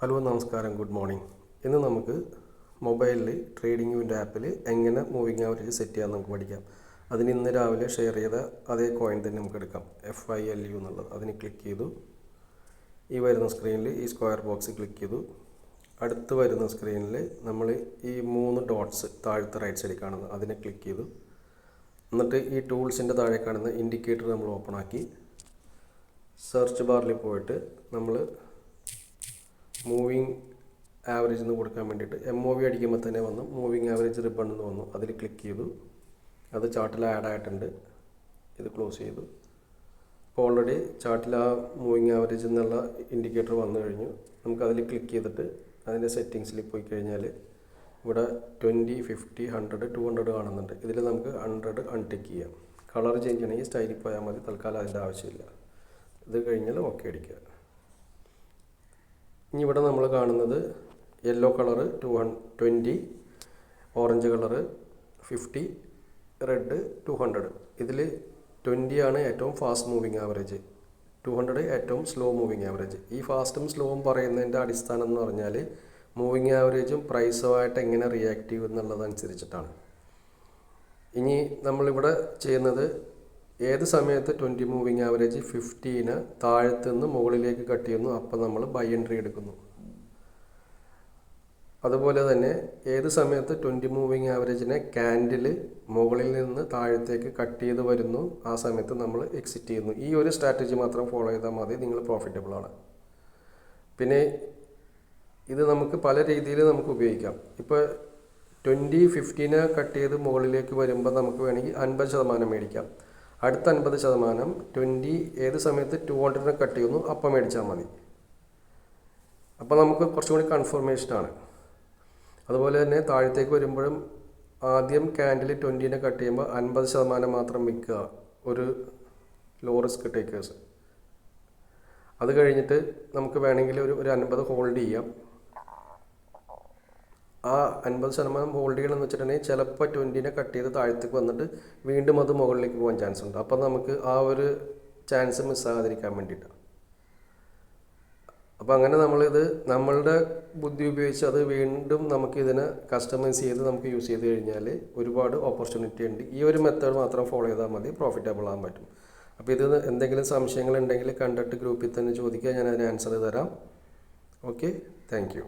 Hello നമസ്കാരം, good morning. ഇന്ന് നമുക്ക് മൊബൈലിൽ ട്രേഡിംഗ് വിൻഡോ ആപ്പിൽ എങ്ങനെ മൂവിങ് ആവറേജ് സെറ്റ് ചെയ്യാൻ നമുക്ക് പഠിക്കാം. അതിന് ഇന്ന് രാവിലെ ഷെയർ ചെയ്ത അതേ കോയിൻ തന്നെ നമുക്ക് എടുക്കാം, FILU എന്നുള്ളത്. അതിന് ക്ലിക്ക് ചെയ്തു. ഈ വരുന്ന സ്ക്രീനിൽ ഈ സ്ക്വയർ ബോക്സ് ക്ലിക്ക് ചെയ്തു. അടുത്ത് വരുന്ന സ്ക്രീനിൽ നമ്മൾ ഈ 3 ഡോട്ട്സ് താഴത്തെ റൈറ്റ് സൈഡിൽ കാണുന്നത് അതിനെ ക്ലിക്ക് ചെയ്തു. എന്നിട്ട് ഈ ടൂൾസിൻ്റെ താഴെ കാണുന്ന ഇൻഡിക്കേറ്റർ നമ്മൾ ഓപ്പൺ ആക്കി സെർച്ച് ബാറിൽ പോയിട്ട് നമ്മൾ മൂവിങ് ആവറേജ് എന്ന് കൊടുക്കാൻ വേണ്ടിയിട്ട് MOV അടിക്കുമ്പോൾ തന്നെ വന്നു മൂവിങ് ആവറേജ് റിബൺ എന്ന് വന്നു. അതിൽ ക്ലിക്ക് ചെയ്തു. അത് ചാർട്ടിൽ ആഡ് ആയിട്ടുണ്ട്. ഇത് ക്ലോസ് ചെയ്തു. അപ്പോൾ ഓൾറെഡി ചാർട്ടിൽ ആ മൂവിങ് ആവറേജ് എന്നുള്ള ഇൻഡിക്കേറ്റർ വന്നു കഴിഞ്ഞു. നമുക്കതിൽ ക്ലിക്ക് ചെയ്തിട്ട് അതിൻ്റെ സെറ്റിങ്സിൽ പോയി കഴിഞ്ഞാൽ ഇവിടെ 20, 50, 100, 200 കാണുന്നുണ്ട്. ഇതിൽ നമുക്ക് 100 അൺടിക്ക് ചെയ്യാം. കളർ ചേഞ്ച് ചെയ്യണമെങ്കിൽ സ്റ്റൈലിൽ പോയാൽ മതി. തൽക്കാലം അതിൻ്റെ ആവശ്യമില്ല. ഇത് കഴിഞ്ഞാൽ ഓക്കെ അടിക്കുക. ഇനി ഇവിടെ നമ്മൾ കാണുന്നത് yellow colour 20, orange colour 50, red 200. ഇതിൽ 20 ആണ് ഏറ്റവും ഫാസ്റ്റ് മൂവിങ് ആവറേജ്, 200 ഏറ്റവും സ്ലോ മൂവിങ് ആവറേജ്. ഈ ഫാസ്റ്റും സ്ലോവും പറയുന്നതിൻ്റെ അടിസ്ഥാനം എന്ന് പറഞ്ഞാൽ മൂവിങ് ആവറേജും പ്രൈസുമായിട്ട് എങ്ങനെ റിയാക്ട് ചെയ്യും എന്നുള്ളതനുസരിച്ചിട്ടാണ്. ഇനി നമ്മളിവിടെ ചെയ്യുന്നത് ഏത് സമയത്ത് 20 മൂവിങ് ആവറേജ് 50ന് താഴത്തു നിന്ന് മുകളിലേക്ക് കട്ട് ചെയ്യുന്നു, അപ്പോൾ നമ്മൾ ബൈ എൻട്രി എടുക്കുന്നു. അതുപോലെ തന്നെ ഏത് സമയത്ത് 20 മൂവിങ് ആവറേജിനെ ക്യാൻഡിൽ മുകളിൽ നിന്ന് താഴത്തേക്ക് കട്ട് ചെയ്ത് വരുന്നു, ആ സമയത്ത് നമ്മൾ എക്സിറ്റ് ചെയ്യുന്നു. ഈ ഒരു സ്ട്രാറ്റജി മാത്രം ഫോളോ ചെയ്താൽ മതി, നിങ്ങൾ പ്രോഫിറ്റബിൾ ആണ്. പിന്നെ ഇത് നമുക്ക് പല രീതിയിൽ നമുക്ക് ഉപയോഗിക്കാം. ഇപ്പോൾ 20, 50നെ കട്ട് ചെയ്ത് മുകളിലേക്ക് വരുമ്പോൾ നമുക്ക് വേണമെങ്കിൽ 50% മേടിക്കാം. അടുത്ത 50% 20 ഏത് സമയത്ത് 200നെ കട്ട് ചെയ്യുന്നു അപ്പം മേടിച്ചാൽ മതി. അപ്പോൾ നമുക്ക് കുറച്ചും കൂടി കൺഫർമേഷനാണ്. അതുപോലെ തന്നെ താഴത്തേക്ക് വരുമ്പോഴും ആദ്യം ക്യാൻഡിൽ 20നെ കട്ട് ചെയ്യുമ്പോൾ 50% മാത്രം വിൽക്കുക, ഒരു ലോ റിസ്ക് ടേക്കേഴ്സ്. അത് കഴിഞ്ഞിട്ട് നമുക്ക് വേണമെങ്കിൽ ഒരു 50 ഹോൾഡ് ചെയ്യാം. ആ 50% ഹോൾഡ് ചെയ്യണമെന്ന് വെച്ചിട്ടുണ്ടെങ്കിൽ ചിലപ്പോൾ 20നെ കട്ട് ചെയ്ത് താഴത്തേക്ക് വന്നിട്ട് വീണ്ടും അത് മുകളിലേക്ക് പോകാൻ ചാൻസ് ഉണ്ട്. അപ്പം നമുക്ക് ആ ഒരു ചാൻസ് മിസ്സാകാതിരിക്കാൻ വേണ്ടിയിട്ടാണ്. അപ്പോൾ അങ്ങനെ നമ്മളിത് നമ്മളുടെ ബുദ്ധി ഉപയോഗിച്ച് അത് വീണ്ടും നമുക്കിതിനെ കസ്റ്റമൈസ് ചെയ്ത് നമുക്ക് യൂസ് ചെയ്ത് കഴിഞ്ഞാൽ ഒരുപാട് ഓപ്പർച്യൂണിറ്റി ഉണ്ട്. ഈ ഒരു മെത്തേഡ് മാത്രം ഫോളോ ചെയ്താൽ മതി, പ്രോഫിറ്റബിൾ ആകാൻ പറ്റും. അപ്പോൾ ഇത് എന്തെങ്കിലും സംശയങ്ങളുണ്ടെങ്കിൽ കണ്ടിട്ട് ഗ്രൂപ്പിൽ തന്നെ ചോദിക്കുക, ഞാൻ അതിന് ആൻസർ തരാം. Okay, thank you.